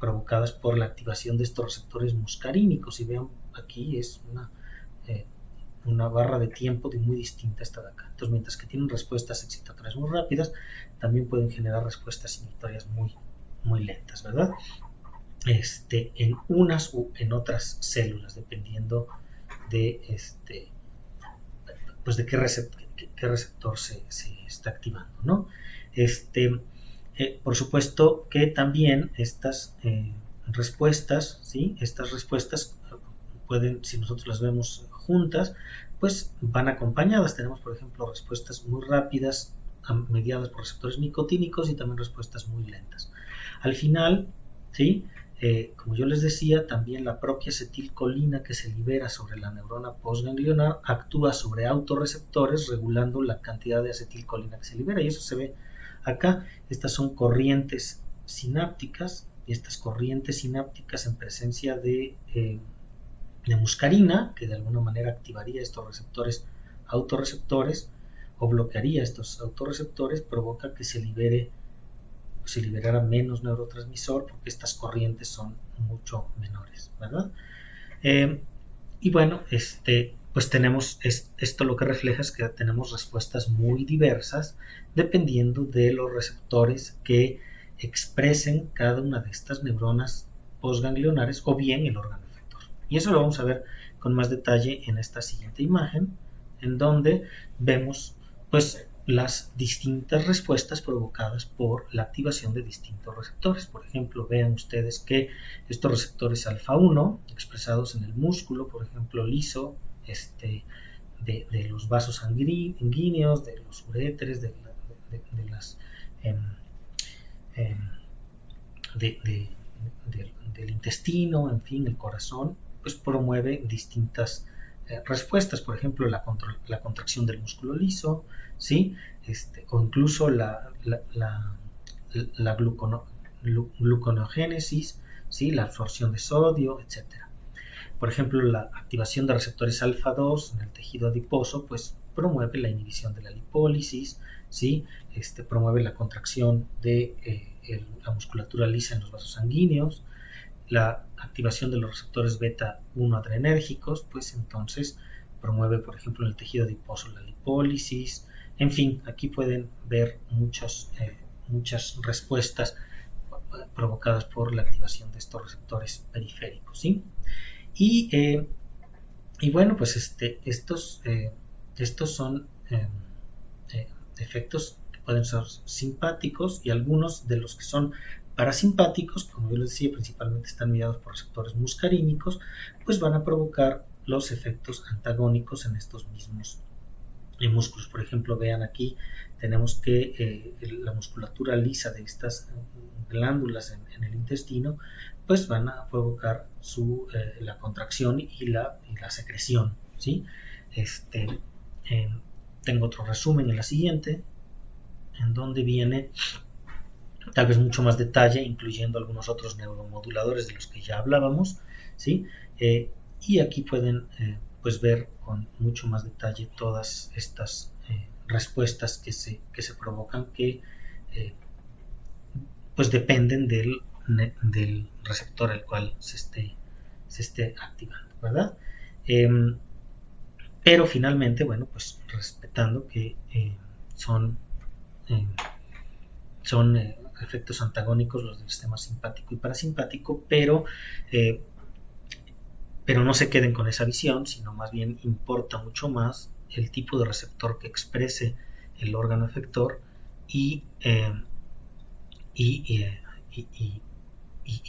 provocadas por la activación de estos receptores muscarínicos. Y vean, aquí es una barra de tiempo muy distinta a esta de acá. Entonces, mientras que tienen respuestas excitatorias muy rápidas, también pueden generar respuestas inhibitorias muy lentas, ¿verdad? En unas u en otras células, dependiendo de pues de qué receptor se está activando, ¿no? Por supuesto que también estas respuestas, ¿sí?, estas respuestas pueden, si nosotros las vemos juntas, pues van acompañadas. Tenemos, por ejemplo, respuestas muy rápidas mediadas por receptores nicotínicos y también respuestas muy lentas. Al final, ¿sí?, como yo les decía, también la propia acetilcolina que se libera sobre la neurona postganglionar actúa sobre autorreceptores, regulando la cantidad de acetilcolina que se libera, y eso se ve acá. Estas son corrientes sinápticas, y estas corrientes sinápticas en presencia de muscarina, que de alguna manera activaría estos receptores autorreceptores o bloquearía estos autorreceptores, provoca que se liberara menos neurotransmisor, porque estas corrientes son mucho menores, ¿verdad? Y bueno, pues tenemos esto, lo que refleja es que tenemos respuestas muy diversas dependiendo de los receptores que expresen cada una de estas neuronas postganglionares o bien el órgano efector. Y eso lo vamos a ver con más detalle en esta siguiente imagen, en donde vemos pues las distintas respuestas provocadas por la activación de distintos receptores. Por ejemplo, vean ustedes que estos receptores alfa 1 expresados en el músculo, por ejemplo, liso, de los vasos sanguíneos, de los uréteres, del intestino, en fin, el corazón, pues promueve distintas respuestas. Por ejemplo, la contracción del músculo liso, ¿sí?, o incluso la gluconeogénesis, ¿sí?, la absorción de sodio, etc. Por ejemplo, la activación de receptores alfa 2 en el tejido adiposo pues promueve la inhibición de la lipólisis, ¿sí?, promueve la contracción de la musculatura lisa en los vasos sanguíneos. La activación de los receptores beta 1 adrenérgicos pues entonces promueve, por ejemplo, en el tejido adiposo la lipólisis. En fin, aquí pueden ver muchas respuestas provocadas por la activación de estos receptores periféricos, ¿sí? Y bueno, pues estos son efectos que pueden ser simpáticos, y algunos de los que son parasimpáticos, como yo les decía, principalmente están mediados por receptores muscarínicos, pues van a provocar los efectos antagónicos en estos mismos músculos. Por ejemplo, vean aquí, tenemos que la musculatura lisa de estas glándulas en el intestino, pues van a provocar la contracción y la secreción, ¿sí? Tengo otro resumen en la siguiente, en donde viene tal vez mucho más detalle, incluyendo algunos otros neuromoduladores de los que ya hablábamos, ¿sí? Y aquí pueden pues ver con mucho más detalle todas estas respuestas que se provocan, que pues dependen del receptor al cual se esté activando, ¿verdad? Pero finalmente, bueno, pues respetando que son efectos antagónicos los del sistema simpático y parasimpático, pero no se queden con esa visión, sino más bien importa mucho más el tipo de receptor que exprese el órgano efector y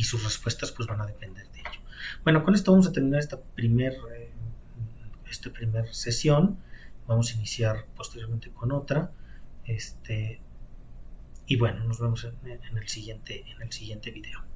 sus respuestas pues van a depender de ello. Bueno, con esto vamos a terminar esta primer sesión. Vamos a iniciar posteriormente con otra. Y bueno, nos vemos en el siguiente video.